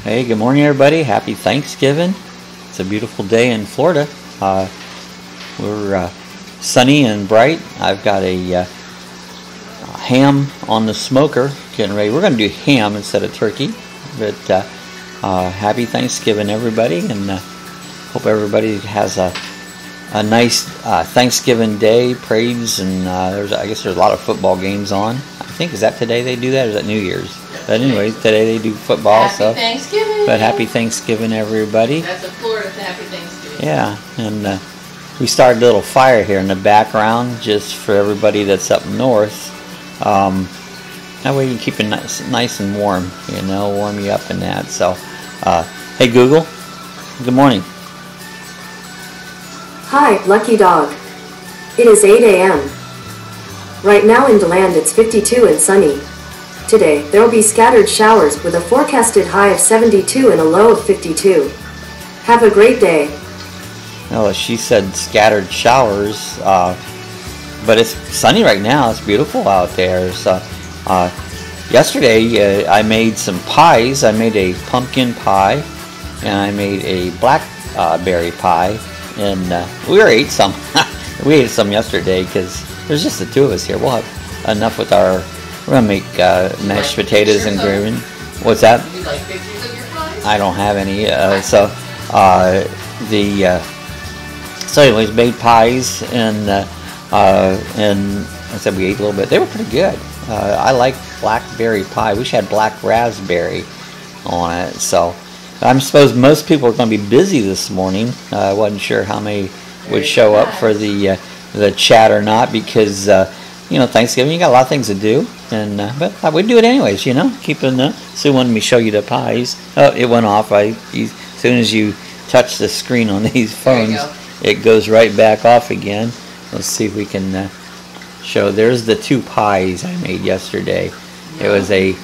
Hey, good morning, everybody. Happy Thanksgiving. It's a beautiful day in Florida. We're sunny and bright. I've got a ham on the smoker getting ready. We're going to do ham instead of turkey. But happy Thanksgiving, everybody, and hope everybody has a nice Thanksgiving day. Praise, and I guess there's a lot of football games on. I think, is that today they do that, or is that New Year's? But anyway, today they do football. Happy Thanksgiving. But happy Thanksgiving, everybody. That's a Florida Happy Thanksgiving. Yeah, and we started a little fire here in the background just for everybody that's up north. That way you can keep it nice and warm, you know, warm you up in that. So, hey Google, good morning. Hi, Lucky Dog. It is 8 a.m. Right now in DeLand it's 52 and sunny. Today, there will be scattered showers with a forecasted high of 72 and a low of 52. Have a great day. Oh, she said scattered showers, but it's sunny right now. It's beautiful out there. So, yesterday I made some pies. I made a pumpkin pie, and I made a blackberry pie, and we ate some. We ate some yesterday because there's just the two of us here. We'll have enough with our. We're gonna make mashed potatoes and gravy. What's that? Do you like pictures of your pies? I don't have any. So anyways, made pies, and I said we ate a little bit. They were pretty good. I like blackberry pie. We had black raspberry on it. So I suppose most people are going to be busy this morning. I wasn't sure how many would show up for the chat or not, because you know, Thanksgiving, you got a lot of things to do, and but we'd do it anyways, you know. Sue wanted me to show you the pies. Oh, it went off. As soon as you touch the screen on these phones, it goes right back off again. Let's see if we can show. There's the two pies I made yesterday. It was a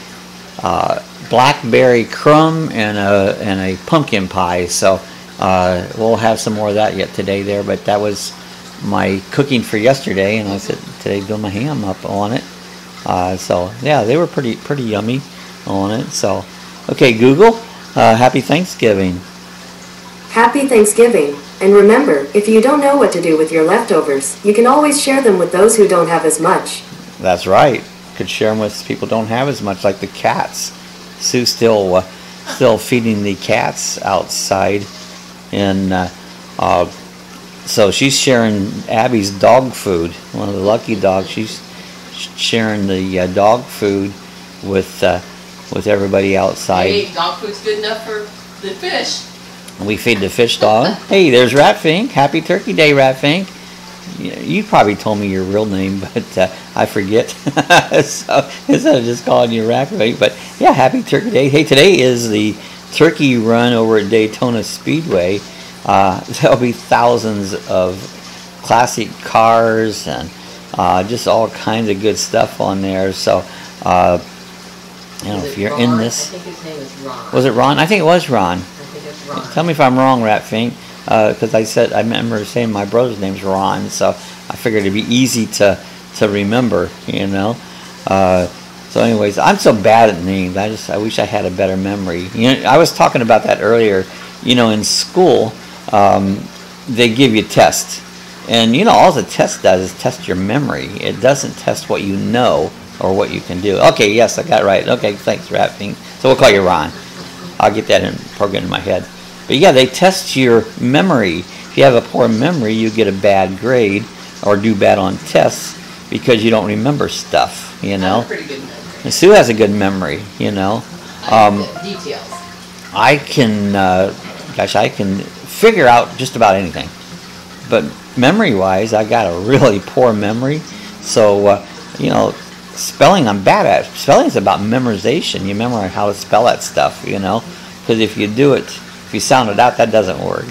blackberry crumb and a pumpkin pie. So we'll have some more of that yet today there, but that was my cooking for yesterday, and I said today doing my ham up on it. So yeah, they were pretty yummy on it. So okay, Google, happy Thanksgiving. Happy Thanksgiving. And remember, if you don't know what to do with your leftovers, you can always share them with those who don't have as much. That's right. Could share them with people who don't have as much, like the cats. Sue's still feeding the cats outside, and so she's sharing Abby's dog food, one of the lucky dogs. She's sharing the dog food with everybody outside. Hey, dog food's good enough for the fish. We feed the fish dog. Hey, there's Ratfink. Happy Turkey Day, Ratfink. You probably told me your real name, but I forget. So instead of just calling you Ratfink, but yeah, happy Turkey Day. Hey, today is the turkey run over at Daytona Speedway. There'll be thousands of classic cars and just all kinds of good stuff on there. So, you know, if you're in this, I think his name is Ron. Was it Ron? I think it was Ron. I think it's Ron. Tell me if I'm wrong, Ratfink, because I remember saying my brother's name's Ron, so I figured it'd be easy to remember, you know. So anyways, I'm so bad at names. I wish I had a better memory. You know, I was talking about that earlier. You know, in school, they give you tests, and you know, all the test does is test your memory. It doesn't test what you know or what you can do. Okay, yes, I got it right. Okay, thanks, Ratfink. So we'll call you Ron. I'll get that programmed in my head. But yeah, they test your memory. If you have a poor memory, you get a bad grade or do bad on tests because you don't remember stuff, you know. I have a pretty good memory. And Sue has a good memory, you know. Details. I can figure out just about anything. But memory-wise, I got a really poor memory. So, you know, spelling I'm bad at. Spelling is about memorization. You memorize how to spell that stuff, you know. Because if you sound it out, that doesn't work.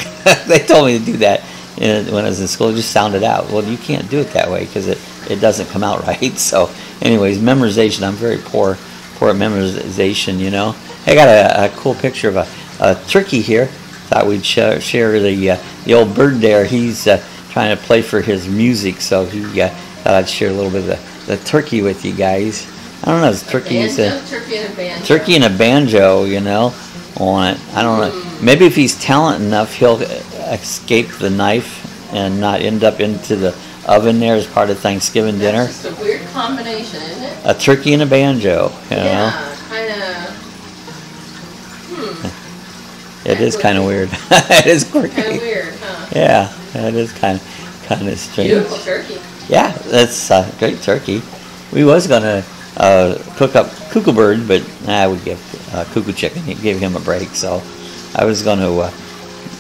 They told me to do that when I was in school. Just sound it out. Well, you can't do it that way because it doesn't come out right. So, anyways, memorization. I'm very poor at memorization, you know. I got a cool picture of a turkey here. Thought we'd share the old bird there. He's trying to play for his music, so he thought I'd share a little bit of the turkey with you guys. I don't know, it's turkey and a banjo, you know. on it. I don't know. Maybe if he's talented enough, he'll escape the knife and not end up into the oven there as part of Thanksgiving dinner. That's just a weird combination, isn't it? A turkey and a banjo, you know? Yeah, kind of. It is kind of weird. It is quirky. Kind of weird, huh? Yeah, it is kind of strange. Beautiful turkey. Yeah, that's great turkey. We was gonna cook up cuckoo bird, but I would give cuckoo chicken. He gave him a break, so I was gonna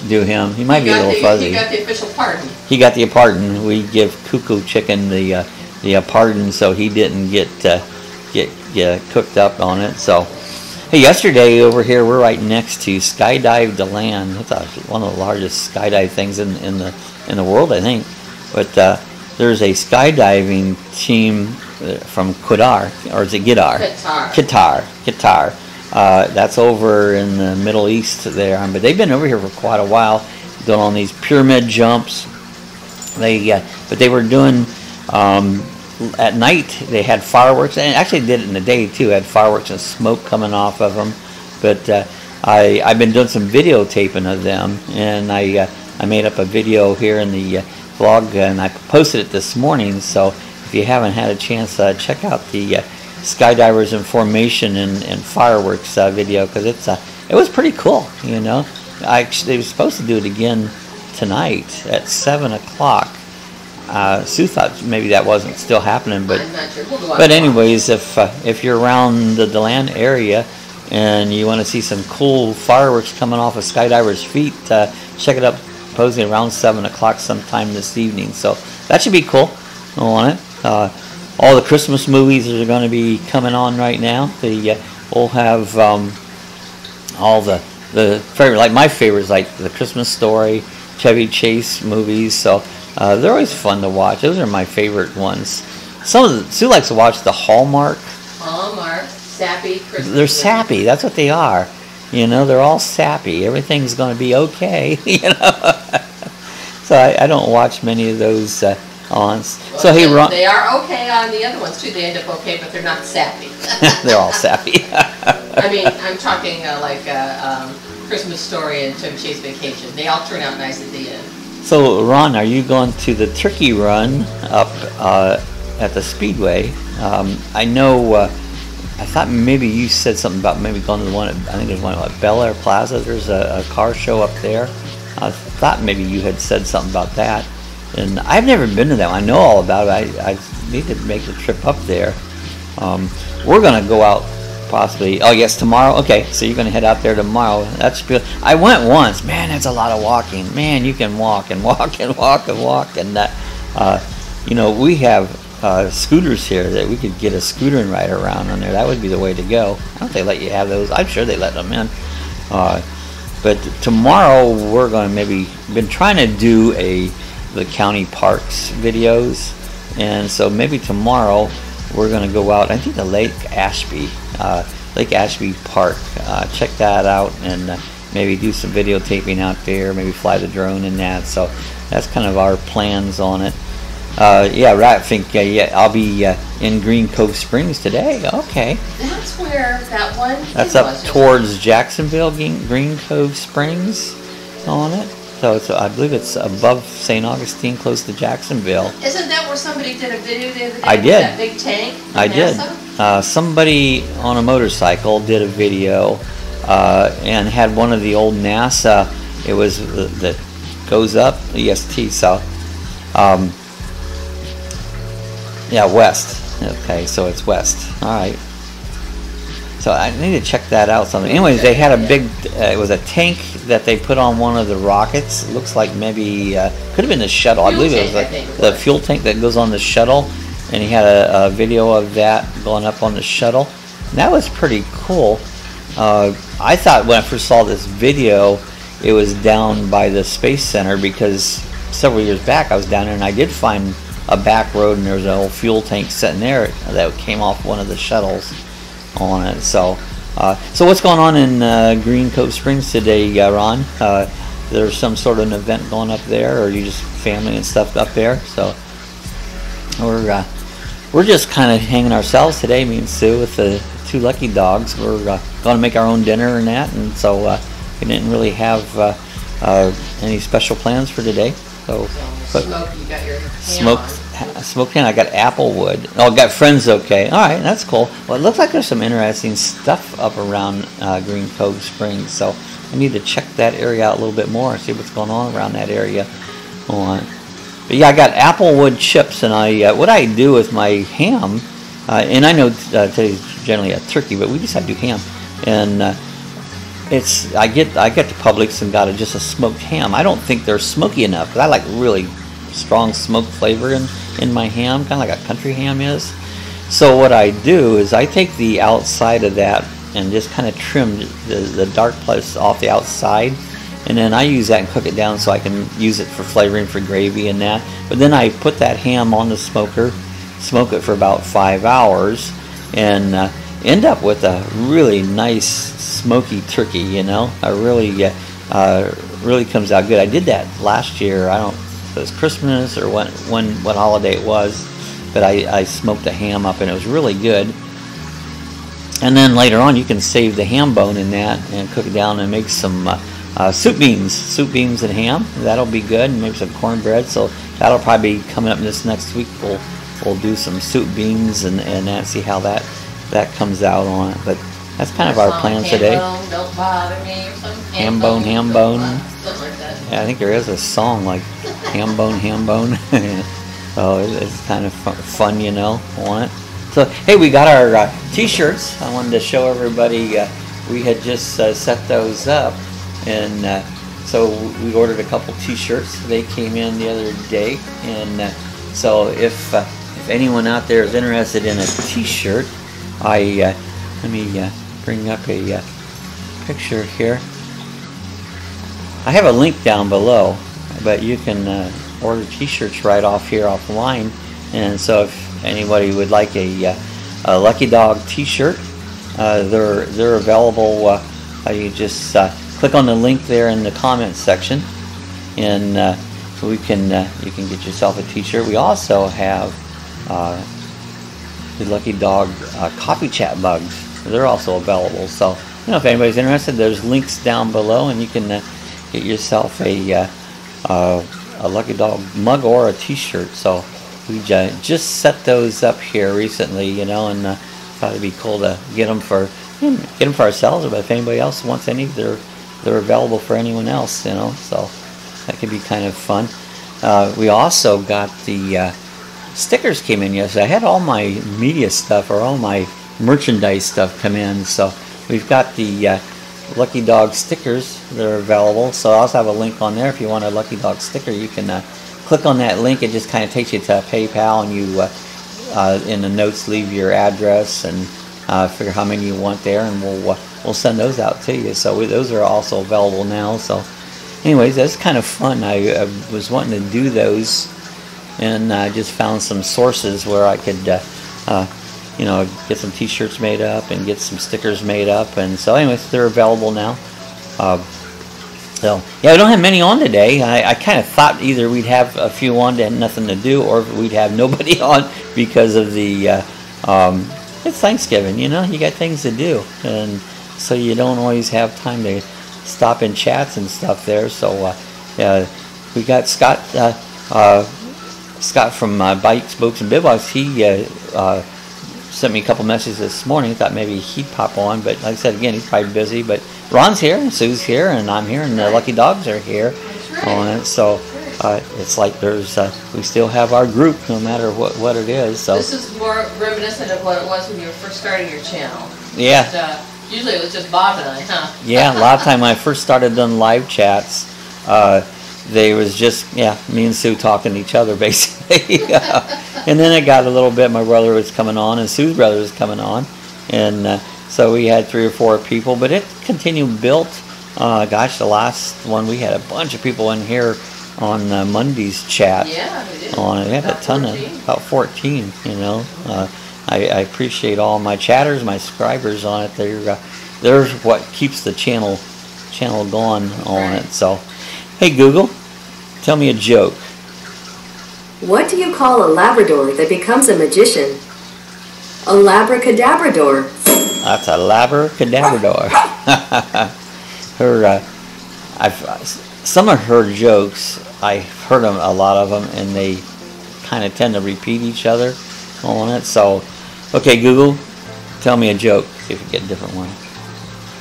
do him. He might be a little fuzzy. He got the official pardon. He got the pardon. We give cuckoo chicken the pardon, so he didn't get cooked up on it. So, hey, yesterday over here we're right next to Skydive DeLand. That's one of the largest skydive things in the world, I think. But there's a skydiving team from Qatar, or is it Qatar? Qatar. That's over in the Middle East there, but they've been over here for quite a while, doing all these pyramid jumps. But they were doing at night. They had fireworks, and actually did it in the day too. Had fireworks and smoke coming off of them. But I've been doing some videotaping of them, and I made up a video here in the vlog, and I posted it this morning. So if you haven't had a chance, check out the Skydivers in Formation and Fireworks video, because it was pretty cool, you know. They were supposed to do it again tonight at 7 o'clock. Sue thought maybe that wasn't still happening, but I'm not sure. We'll go out but anyways, if you're around the DeLand area and you want to see some cool fireworks coming off of skydivers' feet, check it up. Supposedly around 7 o'clock sometime this evening, so that should be cool on it. All the Christmas movies are going to be coming on right now. We'll have all the favorite, like my favorites, like the Christmas Story, Chevy Chase movies. So they're always fun to watch. Those are my favorite ones. Sue likes to watch the Hallmark. Sappy Christmas. They're sappy. That's what they are. You know, they're all sappy. Everything's going to be okay. You know. So I don't watch many of those on. Well, so hey, Ron. They are okay on the other ones too. They end up okay, but they're not sappy. They're all sappy. I mean, I'm talking like Christmas Story and Chevy Chase Vacation. They all turn out nice at the end. So Ron, are you going to the turkey run up at the Speedway? I know. I thought maybe you said something about maybe going to the one. I think there's one at Bel Air Plaza. There's a car show up there. I thought maybe you had said something about that. And I've never been to that one. I know all about it. I need to make the trip up there. We're going to go out possibly. Oh, yes, tomorrow? Okay, so you're going to head out there tomorrow. That's good. I went once. Man, that's a lot of walking. Man, you can walk and walk and walk and walk. And you know, we have scooters here that we could get a scooter and ride around on there. That would be the way to go. I don't know if they let you have those. I'm sure they let them in. But tomorrow we're going to maybe been trying to do the county parks videos, and so maybe tomorrow we're going to go out. I think the Lake Ashby Park. Check that out and maybe do some videotaping out there. Maybe fly the drone in that. So that's kind of our plans on it. Yeah, right. I think I'll be in Green Cove Springs today. Okay. That's where that one. That's up towards Jacksonville, Green Cove Springs, on it. So I believe it's above St. Augustine, close to Jacksonville. Isn't that where somebody did a video the other day? I with did. That big tank. I did. Somebody on a motorcycle did a video and had one of the old NASA. It was that goes up EST. So. Yeah, west. Okay, so it's west. All right. So I need to check that out. Something. Anyways, they had a big. It was a tank that they put on one of the rockets. It looks like maybe could have been the shuttle. I believe it was like the fuel tank that goes on the shuttle. And he had a video of that going up on the shuttle. And that was pretty cool. I thought when I first saw this video, it was down by the Space Center, because several years back I was down there and I did find a back road, and there was an old fuel tank sitting there that came off one of the shuttles on it. So what's going on in Green Cove Springs today, Ron? There's some sort of an event going up there, or are you just family and stuff up there? So we're just kind of hanging ourselves today, me and Sue, with the 2 lucky dogs. We're going to make our own dinner and that, and so we didn't really have any special plans for today. So, but Smoke, you got your smoked ham. I got applewood. Oh, I got friends. Okay, all right, that's cool. Well, it looks like there's some interesting stuff up around Green Cove Springs, so I need to check that area out a little bit more and see what's going on around that area. But yeah, I got applewood chips, and what I do with my ham, and I know today's generally a turkey, but we decided to do ham, and I get to Publix and got just a smoked ham. I don't think they're smoky enough because I like really strong smoked flavor in my ham, kind of like a country ham is. So what I do is I take the outside of that and just kind of trim the dark place off the outside, and then I use that and cook it down so I can use it for flavoring for gravy and that. But then I put that ham on the smoker, smoke it for about 5 hours, and end up with a really nice smoky turkey. You know, really comes out good. I did that last year. I don't know if it was Christmas or what holiday it was, but I smoked the ham up and it was really good. And then later on, you can save the ham bone in that and cook it down and make some soup beans and ham. That'll be good, and maybe some cornbread. So that'll probably be coming up this next week. We'll do some soup beans and that, see how that comes out on it. But that's kind of our plans today. Don't bother me, or something. Ham bone. Something like that. Yeah, I think there is a song like ham bone. So it's kind of fun, you know, on it. So, hey, we got our t-shirts. I wanted to show everybody, we had just set those up, and so we ordered a couple t-shirts. They came in the other day, and so if anyone out there is interested in a t-shirt, let me bring up a picture here. I have a link down below, but you can order t-shirts right off here offline. And so if anybody would like a Lucky Dog t-shirt, they're available. You just click on the link there in the comments section, and you can get yourself a t-shirt. We also have the Lucky Dog coffee chat mugs. They're also available. So you know, if anybody's interested, there's links down below, and you can get yourself a Lucky Dog mug or a t-shirt. So we just set those up here recently, you know, and thought it'd be cool to get them for ourselves, but if anybody else wants any, they're available for anyone else, you know, so that could be kind of fun. We also got the stickers came in yesterday. I had all my media stuff, or all my merchandise stuff, come in, so we've got the Lucky Dog stickers that are available. So I also have a link on there. If you want a Lucky Dog sticker, you can click on that link. It just kind of takes you to PayPal, and you in the notes leave your address and figure how many you want there, and we'll send those out to you. So those are also available now. So anyways, that's kind of fun. I was wanting to do those, and I just found some sources where I could you know, get some t-shirts made up and get some stickers made up. And so anyways, they're available now. So yeah, we don't have many on today. I kind of thought either we'd have a few on that had nothing to do, or we'd have nobody on because of the it's Thanksgiving, you know, you got things to do, and so you don't always have time to stop in chats and stuff there. So we got Scott from Bikes, Books, and Bivouacs. He sent me a couple messages this morning. Thought maybe he'd pop on, but like I said, again, he's probably busy. But Ron's here, and Sue's here, and I'm here, and the Lucky Dogs are here on it. So it's like there's we still have our group, no matter what it is. So this is more reminiscent of what it was when you were first starting your channel. Yeah. Just, usually it was just Bob and I, huh? Yeah, a lot of time when I first started doing live chats, they was just me and Sue talking to each other basically. And then it got a little bit. My brother was coming on, and Sue's brother was coming on, and so we had 3 or 4 people. But it continued built. Gosh, the last one we had a bunch of people in here on Monday's chat. Yeah, we did. On it, we had a ton 14. Of about 14. You know, I appreciate all my chatters, my subscribers on it. They're what keeps the channel going on it. So, hey Google, tell me a joke. What do you call a Labrador that becomes a magician? A labracadabrador. That's a labracadabrador. Her, some of her jokes, I've heard them, a lot of them, and they kind of tend to repeat each other on it. So, okay, Google, tell me a joke. See if you get a different one.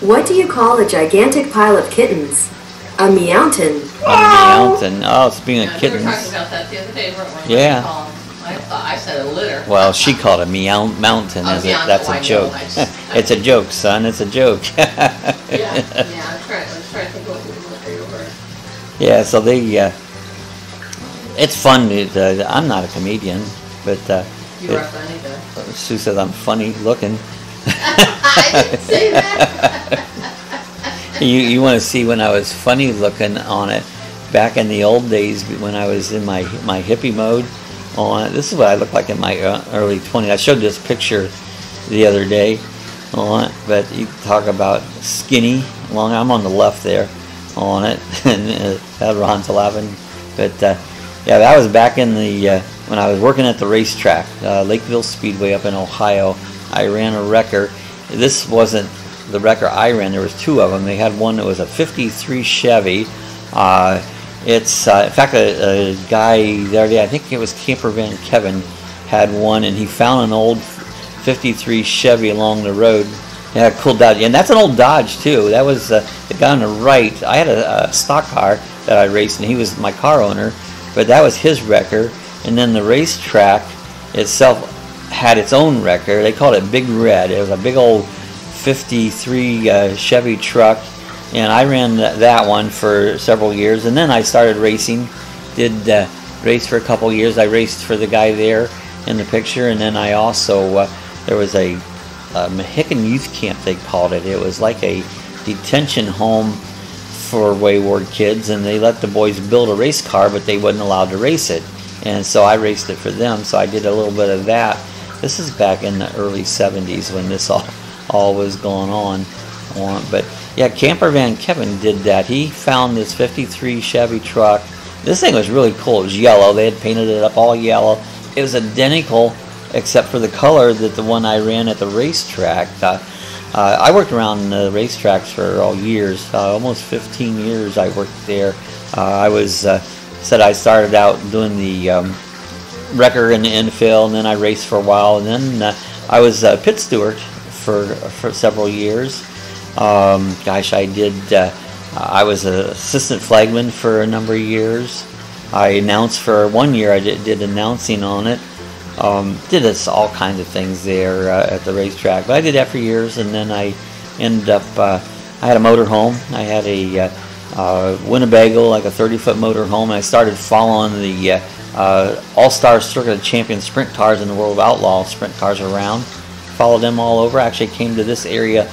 What do you call a gigantic pile of kittens? A meowton. A meowton. Oh, speaking of kittens. We were talking about that the other day, weren't we? Yeah. I said a litter. Well, she called it a mountain. That's a joke. It's a joke, son. It's a joke. yeah. I'm trying to think what the word. Yeah. So they. It's fun. I'm not a comedian, but. You are funny though. Sue says I'm funny looking. I didn't say that. You want to see when I was funny looking on it back in the old days when I was in my hippie mode on it. This is what I looked like in my early 20s. I showed this picture the other day on it, but you talk about skinny, long. I'm on the left there on it, and Ron's laughing. But yeah, that was back in the when I was working at the racetrack, Lakeville Speedway up in Ohio. I ran a wrecker. This wasn't the wrecker I ran. There was two of them. They had one that was a 53 Chevy. It's in fact a guy the other day, I think it was Camper Van Kevin, had one, and he found an old 53 Chevy along the road. Yeah, cool Dodge, and that's an old Dodge too. That was the guy on the right. I had a stock car that I raced, and he was my car owner, but that was his wrecker. And then the racetrack itself had its own wrecker. They called it Big Red. It was a big old 53 Chevy truck, and I ran that one for several years, and then I started racing. Did race for a couple years. I raced for the guy there in the picture, and then I also there was a Mohican youth camp, they called it. It was like a detention home for wayward kids, and they let the boys build a race car, but they wasn't allowed to race it, and so I raced it for them. So I did a little bit of that. This is back in the early 70s when this all was going on. But yeah, Camper Van Kevin did that. He found this 53 Chevy truck. This thing was really cool. It was yellow. They had painted it up all yellow. It was identical except for the color that the one I ran at the racetrack. I worked around the racetracks for all years. Almost 15 years I worked there. I said I started out doing the wrecker and the infill, and then I raced for a while, and then I was a pit steward for several years. Gosh, I did. I was an assistant flagman for a number of years. I announced for 1 year. I did announcing on it. Did all kinds of things there at the racetrack. But I did that for years, and then I ended up. I had a motor home. I had a Winnebago, like a 30-foot motor home, and I started following the All-Star Circuit of Champions sprint cars in the World of Outlaw sprint cars around. Followed them all over. Actually came to this area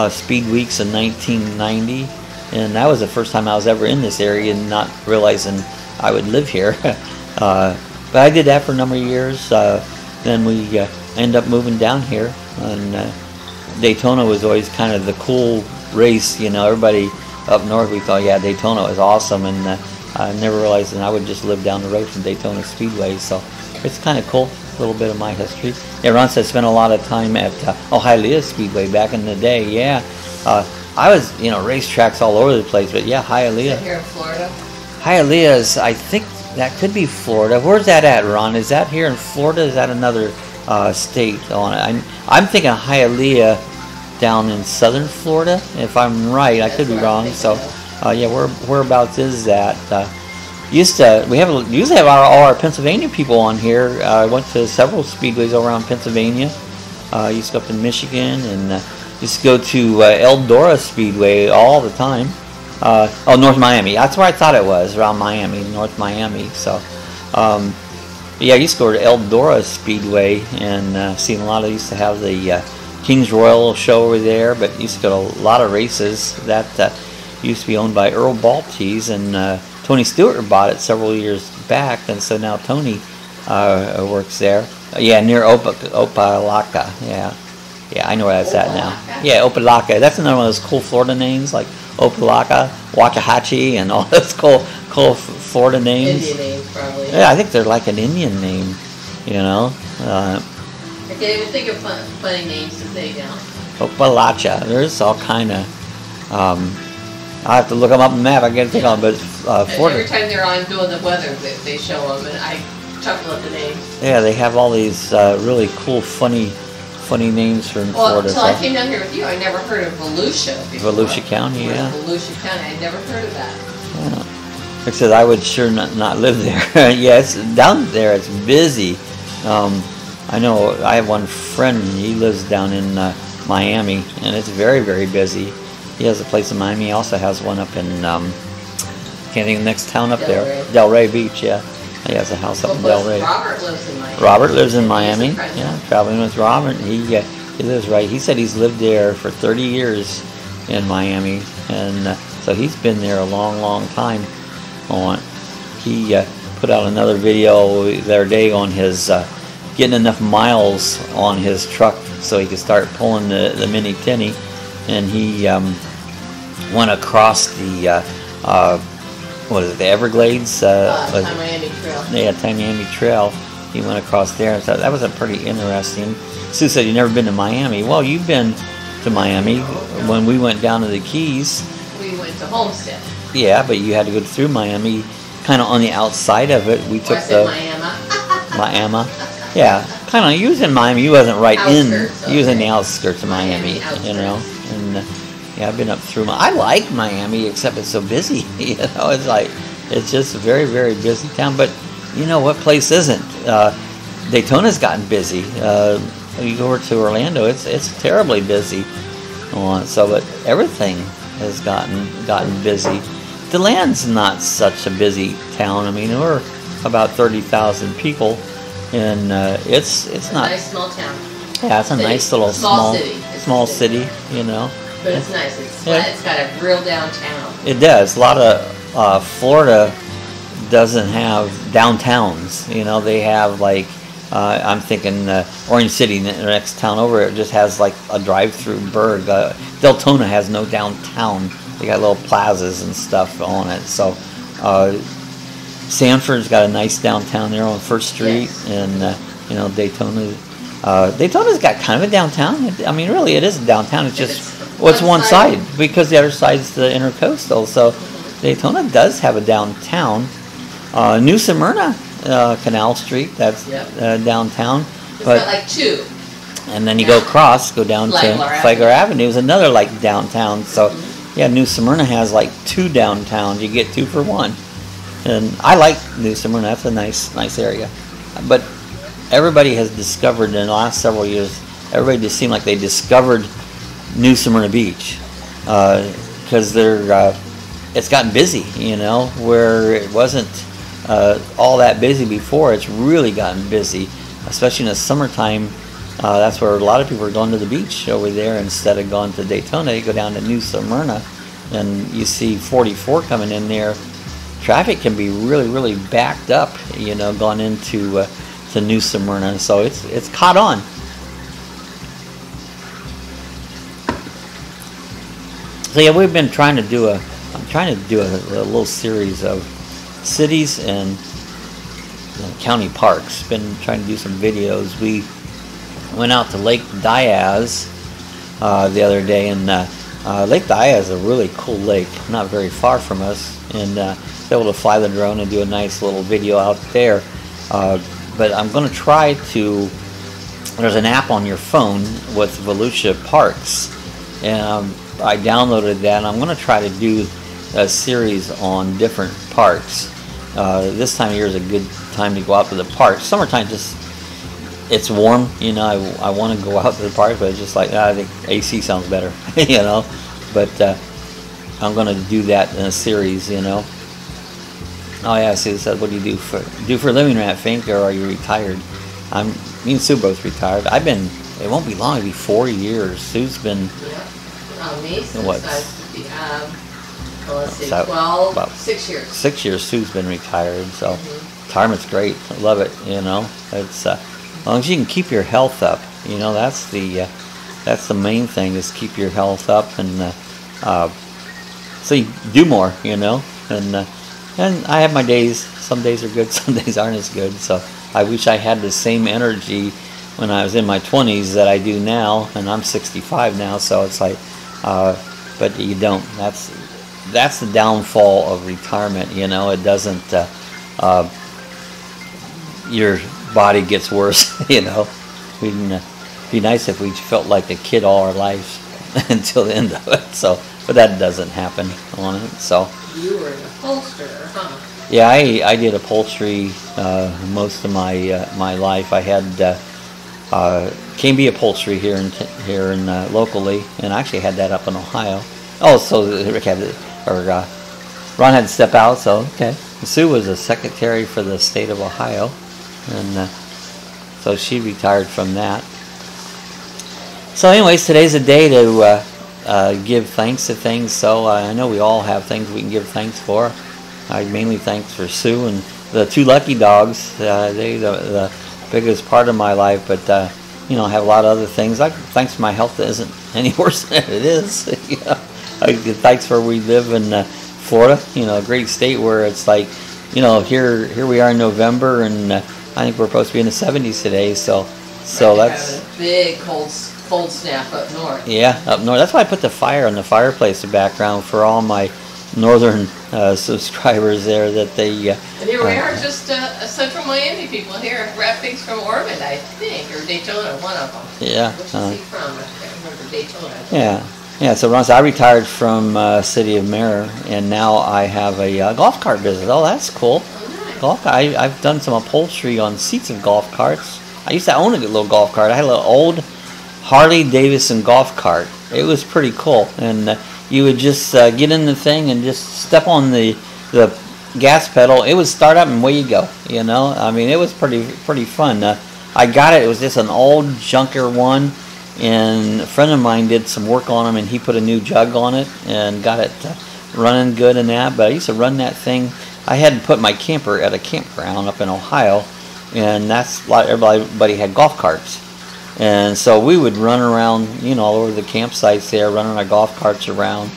Speed Weeks in 1990, and that was the first time I was ever in this area and not realizing I would live here. But I did that for a number of years. Then we ended up moving down here, and Daytona was always kind of the cool race. You know, everybody up north, we thought, yeah, Daytona was awesome, and I never realized that I would just live down the road from Daytona Speedway. So it's kind of cool. A little bit of my history. Yeah, Ron said spent a lot of time at Hialeah Speedway back in the day. Yeah, I was, racetracks all over the place, but yeah, Hialeah. Is that here in Florida? Hialeah is, I think that could be Florida. Where's that at, Ron? Is that here in Florida? Is that another state on it? I'm thinking Hialeah down in southern Florida, if I'm right. I could be wrong. So, yeah, whereabouts is that? We usually have all our Pennsylvania people on here. I went to several speedways around Pennsylvania. Used to go up in Michigan, and used to go to Eldora Speedway all the time. North Miami. That's where I thought it was, around Miami, North Miami. So, yeah, I used to go to Eldora Speedway and seen a lot of. Used to have the Kings Royal show over there, but used to go to a lot of races. That used to be owned by Earl Baltes, and Tony Stewart bought it several years back, and so now Tony works there. Yeah, near Opelika. Yeah, I know where that's at now. Yeah, Opelika. That's another one of those cool Florida names, like Opelika, Waxahachie, and all those cool Florida names. Indian names, probably. Yeah, I think they're like an Indian name, I can't even think of funny names to say now. Appalachia. There's all kind of. I have to look them up on the map. I can't think on, but every time they're on doing the weather, they show them, and I chuckle at the names. Yeah, they have all these really cool, funny names for Florida. Until I came down here with you, I never heard of Volusia before. Volusia County, yeah. Volusia County, I never heard of that. Yeah. Like I said, I would sure not live there. Yeah, it's down there. It's busy. I know I have one friend. He lives down in Miami, and it's very, very busy. He has a place in Miami. He also has one up in can't think of the next town up there. Delray Beach. Yeah, he has a house up in Delray. Robert lives in Miami. Robert lives in Miami. Yeah, traveling with Robert. He lives right. He said he's lived there for 30 years in Miami, and so he's been there a long, long time. He put out another video the other day on his getting enough miles on his truck so he could start pulling the Mini Tinny, and he went across the what is it, the Everglades? Miami Trail. Yeah, Miami Trail. He went across there, so that was a pretty interesting. Sue said you've never been to Miami. Well, you've been to Miami when we went down to the Keys. We went to Homestead. Yeah, but you had to go through Miami, kind of on the outside of it. We took the Miami. Yeah, kind of. You was in Miami. You wasn't right outskirts, in. You was in the outskirts of Miami. You know, and yeah, I've been up through. I like Miami, except it's so busy. You know, it's just a very, very busy town. But you know what place isn't? Daytona's gotten busy. You go over to Orlando, it's terribly busy. So, but everything has gotten busy. DeLand's not such a busy town. I mean, we're about 30,000 people, and it's not. Nice small town. Yeah, it's a nice little small city. You know. But it's nice. It's got a real downtown. It does. A lot of Florida doesn't have downtowns. You know, they have like I'm thinking Orange City, the next town over. It just has like a drive-through burg. Deltona has no downtown. They got little plazas and stuff on it. So Sanford's got a nice downtown there on First Street, yes. And you know, Daytona's got kind of a downtown. I mean, really, it is a downtown. It's just it's one side because the other side's the intercoastal. So Daytona does have a downtown. New Smyrna, Canal Street, that's downtown. It's got like two. And then you go across, go down to Flagler Avenue, is another like downtown. So yeah, New Smyrna has like two downtowns. You get 2 for 1. And I like New Smyrna. That's a nice area. But everybody has discovered in the last several years, everybody just seemed like they discovered New Smyrna Beach because it's gotten busy, you know, where it wasn't all that busy before. It's really gotten busy, especially in the summertime. That's where a lot of people are going to the beach over there instead of going to Daytona. You go down to New Smyrna, and you see 44 coming in there. Traffic can be really, really backed up, you know, going into to New Smyrna. So it's caught on. So yeah, we've been trying to do a little series of cities and county parks. Been trying to do some videos. We went out to Lake Diaz the other day, and Lake Diaz is a really cool lake, not very far from us, and able to fly the drone and do a nice little video out there. But I'm going to try to. There's an app on your phone with Volusia Parks, and I downloaded that, and I'm going to try to do a series on different parks. This time of year is a good time to go out to the park. Summertime, it's warm, you know. I want to go out to the park, but it's just like I think AC sounds better, you know. But I'm going to do that in a series, you know. Oh yeah, Sue said, "What do you do for a living, Rat Fink, or are you retired?" Me and Sue both retired. I've been. It won't be long. It'll be 4 years. Sue's been. Me since what? Let's see, 12, about 6 years. 6 years. Sue's been retired, so retirement's great. I love it. You know, it's as long as you can keep your health up. You know, that's the main thing, is keep your health up, and so you do more. You know, and I have my days. Some days are good, some days aren't as good. So I wish I had the same energy when I was in my 20s that I do now, and I'm 65 now, so it's like, but you don't. That's the downfall of retirement. You know, it doesn't. Your body gets worse. You know, we'd be nice if we felt like a kid all our lives until the end of it. So, but that doesn't happen on it. So. You were an upholsterer, huh? Yeah, I did upholstery most of my life. I had K&B Upholstery here in locally, and I actually had that up in Ohio. Oh, so Rick had Ron had to step out. So okay, Sue was a secretary for the state of Ohio, and so she retired from that. So, anyways, today's a day to give thanks to things. So I know we all have things we can give thanks for. I mainly thanks for Sue and the two lucky dogs. They the biggest part of my life, but you know, I have a lot of other things. Like thanks for my health that isn't any worse than it is. You know, thanks for we live in Florida. You know, a great state where it's like, you know, here we are in November, and I think we're supposed to be in the 70s today. So that's a big cold snap up north. Yeah, up north. That's why I put the fire in the fireplace in the background for all my northern subscribers there, that they and here we are, just central Miami people here. Wrappings from Ormond, I think, or Daytona, one of them. Yeah. What's he from? I can't remember. Daytona. Yeah. So Ron, I retired from City of Mirror, and now I have a golf cart business. Oh, that's cool. Oh, nice. Golf. I've done some upholstery on seats of golf carts. I used to own a little golf cart. I had a little old Harley Davidson golf cart. It was pretty cool, and you would just get in the thing and just step on the gas pedal. It would start up and away you go. You know, I mean, it was pretty fun. I got it. It was just an old junker one, and a friend of mine did some work on them, and he put a new jug on it and got it running good and that. But I used to run that thing. I had put my camper at a campground up in Ohio, and that's like everybody had golf carts. And so we would run around, you know, all over the campsites there, running our golf carts around.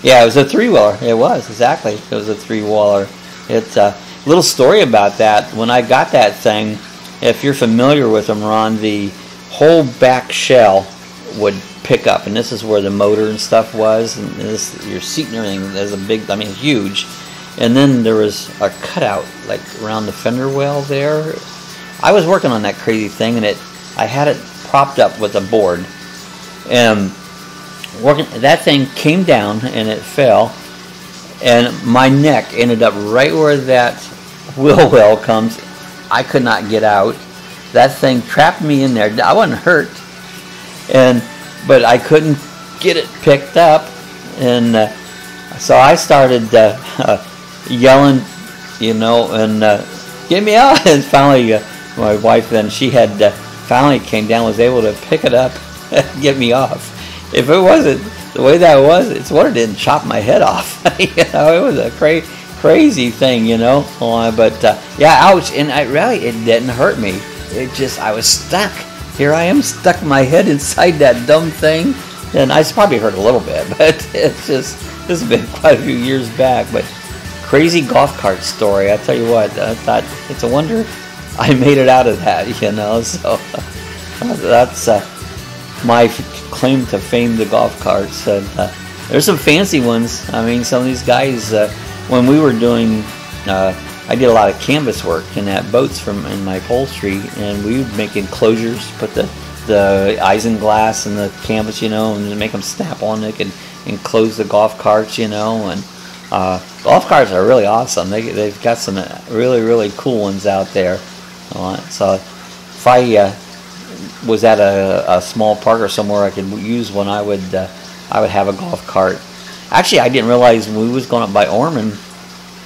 Yeah, it was a three-wheeler. It was, exactly. It was a three-wheeler. It's a little story about that. When I got that thing, if you're familiar with them, Ron, the whole back shell would pick up. And this is where the motor and stuff was. And this, your seat and everything is a big, I mean, huge. And then there was a cutout, like, around the fender well there. I was working on that crazy thing, and I had it propped up with a board, and that thing came down and it fell, and my neck ended up right where that wheel well comes. I could not get out. That thing trapped me in there. I wasn't hurt, but I couldn't get it picked up, and so I started yelling, you know, and get me out. And finally, my wife then, she had finally came down, was able to pick it up and get me off. If it wasn't the way that was, it's what it didn't chop my head off. You know, it was a crazy thing, you know. But yeah, ouch! And it didn't hurt me. It just, I was stuck. Here I am, stuck my head inside that dumb thing, and I probably hurt a little bit, but it's just, this has been quite a few years back. But crazy golf cart story. I tell you what, I thought it's a wonder I made it out of that, you know. So that's my claim to fame, the golf carts. And there's some fancy ones. I mean, some of these guys, when we were doing, I did a lot of canvas work in that boats in my upholstery, and we would make enclosures, put the isinglass and the canvas, you know, and make them snap on. They could enclose the golf carts, you know. And golf carts are really awesome. They've got some really cool ones out there. So if I was at a small park or somewhere I could use one, I would have a golf cart. Actually, I didn't realize when we was going up by Ormond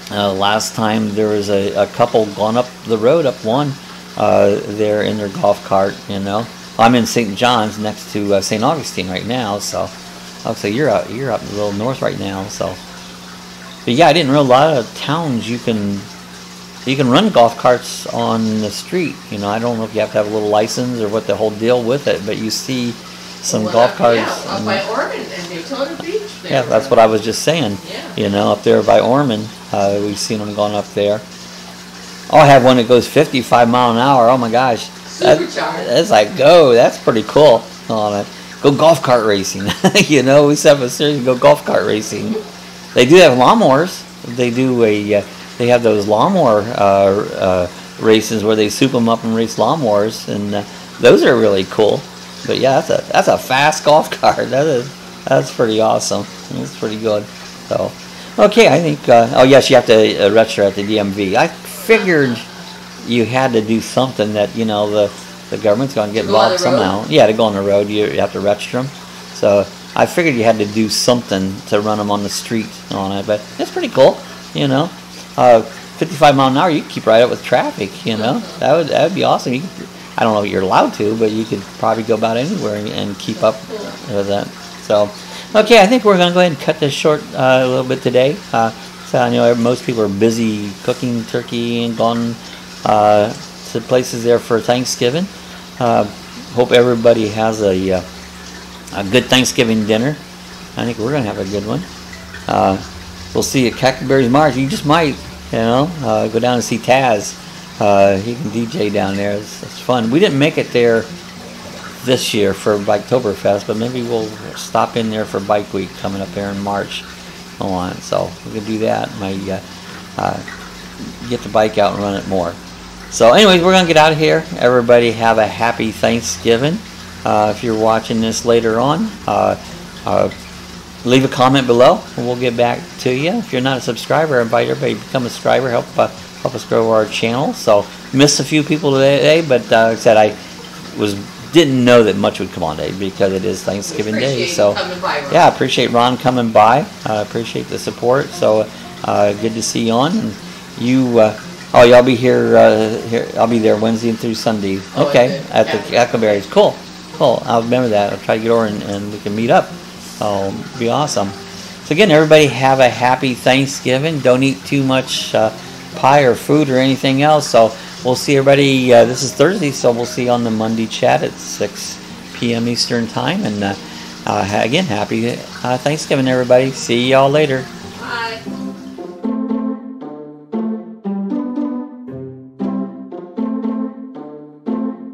last time, there was a couple going up the road, up one there in their golf cart, you know. I'm in St. John's next to St. Augustine right now, so you're up a little north right now. So, but yeah, I didn't realize a lot of towns you can run golf carts on the street. You know, I don't know if you have to have a little license or what the whole deal with it, but you see some golf carts. Yeah, up by Ormond and Daytona Beach. Yeah, that's what I was just saying. Yeah. You know, up there by Ormond, we've seen them going up there. Oh, I have one that goes 55 miles an hour. Oh my gosh. Supercharged. That's like, go. That's pretty cool. On it. Go golf cart racing. You know, we set up a series. Go golf cart racing. They do have lawnmowers. They do a. They have those lawnmower races where they soup them up and race lawnmowers, and those are really cool. But yeah, that's a fast golf cart. That's pretty awesome. That's pretty good. So, okay, I think. Oh yes, you have to register at the DMV. I figured you had to do something that the government's going to get involved somehow. Yeah, to go on the road, you have to register them. So I figured you had to do something to run them on the street on it. But it's pretty cool. 55 mile an hour, you can keep right up with traffic. That would be awesome. I don't know if you're allowed to, but you could probably go about anywhere and keep up with that. So, okay, I think we're going to go ahead and cut this short a little bit today. So I know most people are busy cooking turkey and going to places there for Thanksgiving. Hope everybody has a good Thanksgiving dinner. I think we're going to have a good one. We'll see you at Cackleberry's March. You just might, go down and see Taz. He can DJ down there. It's fun. We didn't make it there this year for Biketoberfest, but maybe we'll stop in there for Bike Week coming up there in March. So we can do that. Might get the bike out and run it more. So anyways, we're going to get out of here. Everybody have a happy Thanksgiving. If you're watching this later on, leave a comment below and we'll get back to you. If you're not a subscriber, I invite everybody to become a subscriber. Help us grow our channel. So missed a few people today, but like I said, I didn't know that much would come on today because it is Thanksgiving Day. So yeah, I appreciate Ron coming by. I appreciate the support. So good to see you on. And you, y'all be here. I'll be there Wednesday through Sunday. Okay, at the Cackleberries. Cool. I'll remember that. I'll try to get over and we can meet up. So be awesome. So again, everybody have a happy Thanksgiving. Don't eat too much pie or food or anything else. So we'll see everybody. This is Thursday, so we'll see you on the Monday chat at 6 p.m. Eastern Time. And again, happy Thanksgiving, everybody. See y'all later. Bye.